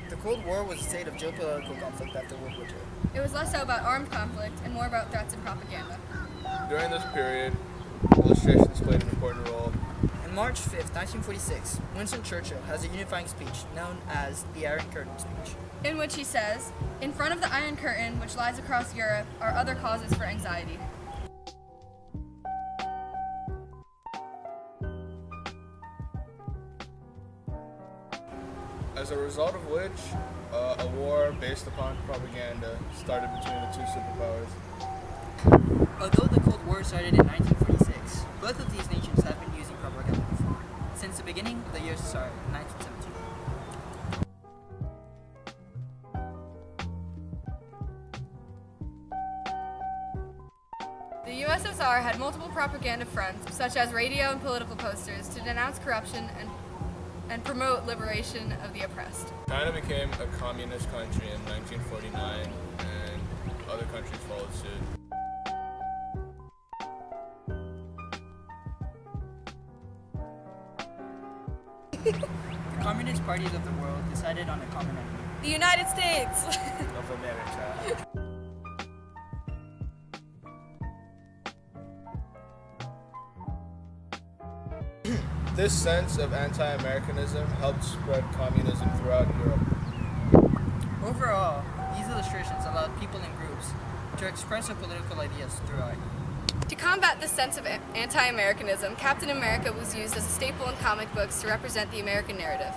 The Cold War was a state of geopolitical conflict after World War II. It was less so about armed conflict and more about threats and propaganda. During this period, illustrations played an important role. On March 5, 1946, Winston Churchill has a unifying speech known as the Iron Curtain speech, In which he says, "In front of the Iron Curtain, which lies across Europe, are other causes for anxiety." As a result of which, a war based upon propaganda started between the two superpowers. Although the Cold War started in 1946, both of these nations have been using propaganda before, since the beginning of the USSR in 1917. The USSR had multiple propaganda fronts, such as radio and political posters, to denounce corruption and promote liberation of the oppressed. China became a communist country in 1949, and other countries followed suit. The communist parties of the world decided on a common enemy. The United States! Of America. This sense of anti-Americanism helped spread communism throughout Europe. Overall, these illustrations allowed people and groups to express their political ideas throughout. To combat this sense of anti-Americanism, Captain America was used as a staple in comic books to represent the American narrative.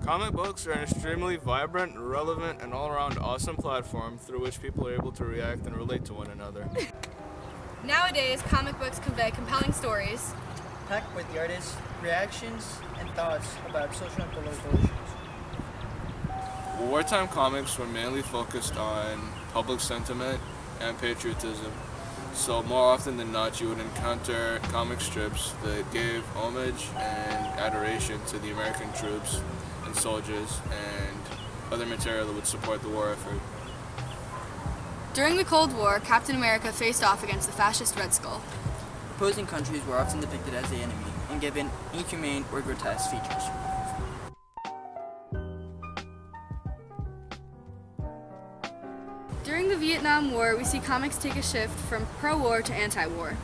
Comic books are an extremely vibrant, relevant, and all-around awesome platform through which people are able to react and relate to one another. Nowadays, comic books convey compelling stories, Packed with the artists' reactions and thoughts about social and political issues. Wartime comics were mainly focused on public sentiment and patriotism. So more often than not, you would encounter comic strips that gave homage and adoration to the American troops and soldiers and other material that would support the war effort. During the Cold War, Captain America faced off against the fascist Red Skull. Opposing countries were often depicted as the enemy and given inhumane or grotesque features. During the Vietnam War, we see comics take a shift from pro-war to anti-war.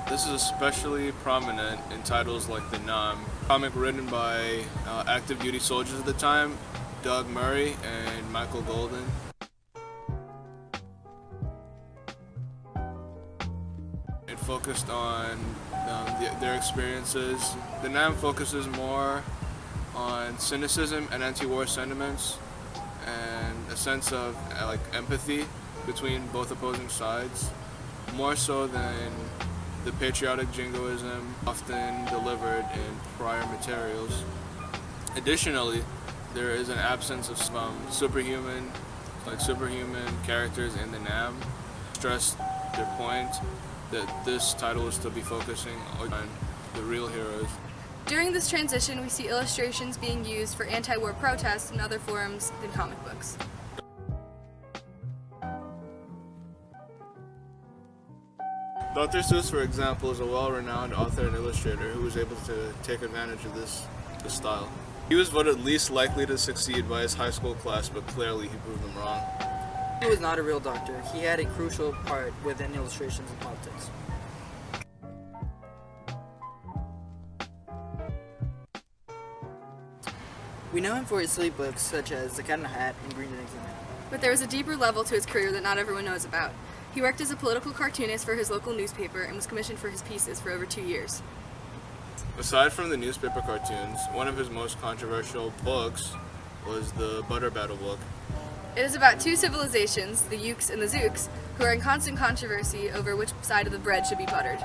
This is especially prominent in titles like The Nam, a comic written by active duty soldiers at the time, Doug Murray and Michael Golden. It focused on their experiences. The Nam focuses more on cynicism and anti-war sentiments and a sense of empathy between both opposing sides, more so than the patriotic jingoism often delivered in prior materials. Additionally, there is an absence of some superhuman characters in the Nam. Stress their point that this title is to be focusing on the real heroes. During this transition, we see illustrations being used for anti-war protests and other forums than comic books. Dr. Seuss, for example, is a well-renowned author and illustrator who was able to take advantage of this style. He was voted least likely to succeed by his high school class, but clearly he proved them wrong. He was not a real doctor. He had a crucial part within illustrations and politics. We know him for his silly books such as The Cat in the Hat and Green Eggs and Ham. But there was a deeper level to his career that not everyone knows about. He worked as a political cartoonist for his local newspaper and was commissioned for his pieces for over 2 years. Aside from the newspaper cartoons, one of his most controversial books was the Butter Battle book. It is about two civilizations, the Ukes and the Zooks, who are in constant controversy over which side of the bread should be buttered.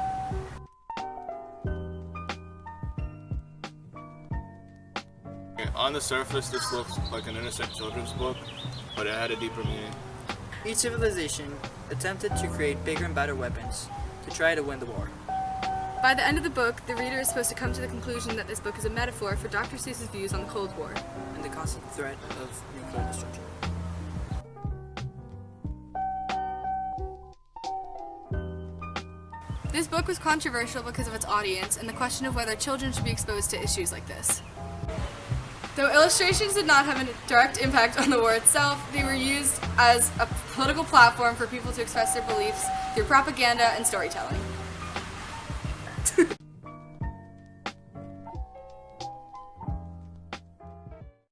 On the surface, this looks like an innocent children's book, but it had a deeper meaning. Each civilization attempted to create bigger and better weapons to try to win the war. By the end of the book, the reader is supposed to come to the conclusion that this book is a metaphor for Dr. Seuss's views on the Cold War And the constant threat of nuclear destruction. This book was controversial because of its audience and the question of whether children should be exposed to issues like this. Though illustrations did not have a direct impact on the war itself, they were used as a political platform for people to express their beliefs through propaganda and storytelling.